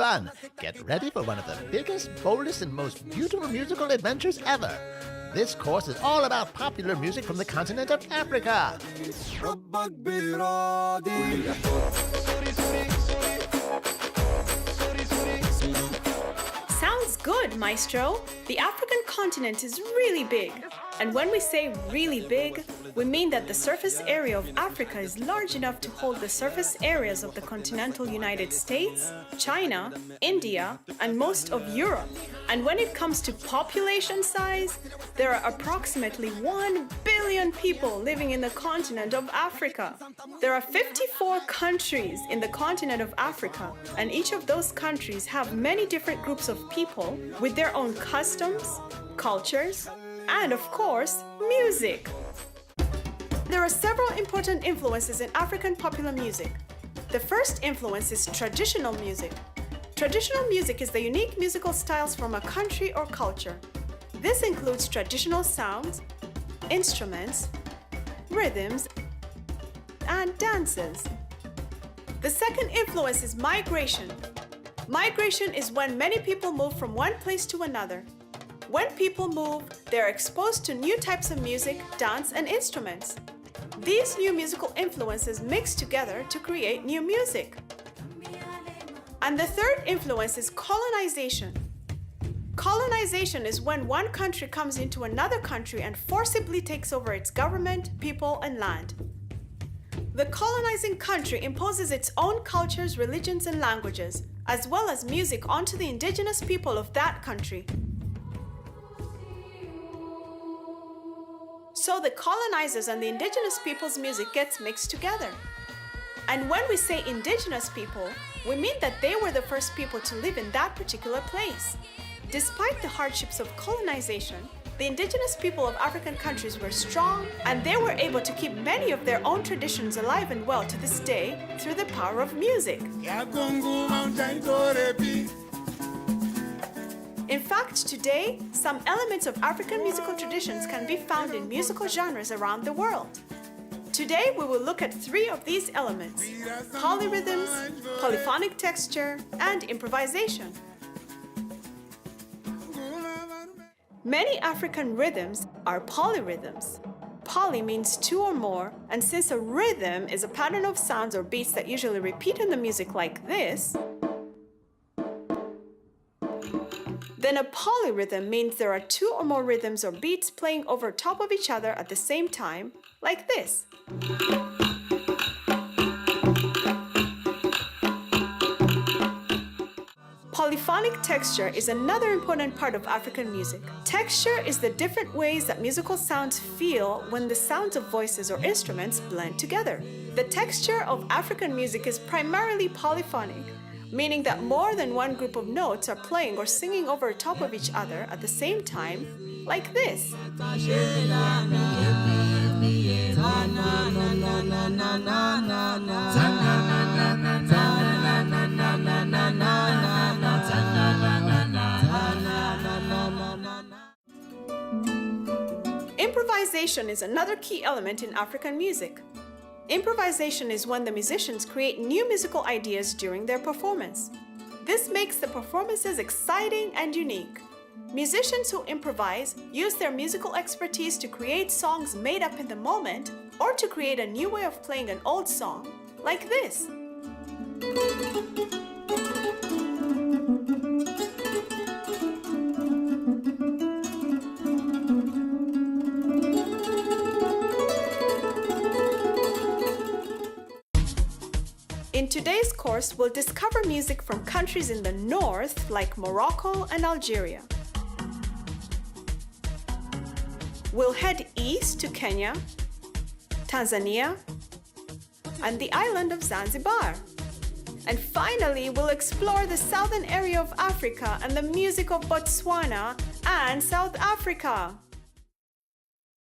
fun. Get ready for one of the biggest, boldest, and most beautiful musical adventures ever. This course is all about popular music from the continent of Africa. Sounds good, Maestro. The African continent is really big. And when we say really big, we mean that the surface area of Africa is large enough to hold the surface areas of the continental United States, China, India, and most of Europe. And when it comes to population size, there are approximately 1 billion people living in the continent of Africa. There are 54 countries in the continent of Africa, and each of those countries have many different groups of people with their own customs, cultures, and of course, music. There are several important influences in African popular music. The first influence is traditional music. Traditional music is the unique musical styles from a country or culture. This includes traditional sounds, instruments, rhythms, and dances. The second influence is migration. Migration is when many people move from one place to another. When people move, they are exposed to new types of music, dance, and instruments. These new musical influences mix together to create new music. And the third influence is colonization. Colonization is when one country comes into another country and forcibly takes over its government, people, and land. The colonizing country imposes its own cultures, religions, and languages, as well as music onto the indigenous people of that country. So the colonizers and the indigenous people's music gets mixed together. And when we say indigenous people, we mean that they were the first people to live in that particular place. Despite the hardships of colonization, the indigenous people of African countries were strong, and they were able to keep many of their own traditions alive and well to this day through the power of music. In fact, today, some elements of African musical traditions can be found in musical genres around the world. Today, we will look at 3 of these elements: polyrhythms, polyphonic texture, and improvisation. Many African rhythms are polyrhythms. Poly means 2 or more, and since a rhythm is a pattern of sounds or beats that usually repeat in the music like this, then a polyrhythm means there are 2 or more rhythms or beats playing over top of each other at the same time, like this. Polyphonic texture is another important part of African music. Texture is the different ways that musical sounds feel when the sounds of voices or instruments blend together. The texture of African music is primarily polyphonic, meaning that more than one group of notes are playing or singing over top of each other at the same time, like this. Improvisation is another key element in African music. Improvisation is when the musicians create new musical ideas during their performance. This makes the performances exciting and unique. Musicians who improvise use their musical expertise to create songs made up in the moment or to create a new way of playing an old song, like this. In today's course, we'll discover music from countries in the north like Morocco and Algeria. We'll head east to Kenya, Tanzania, and the island of Zanzibar. And finally, we'll explore the southern area of Africa and the music of Botswana and South Africa.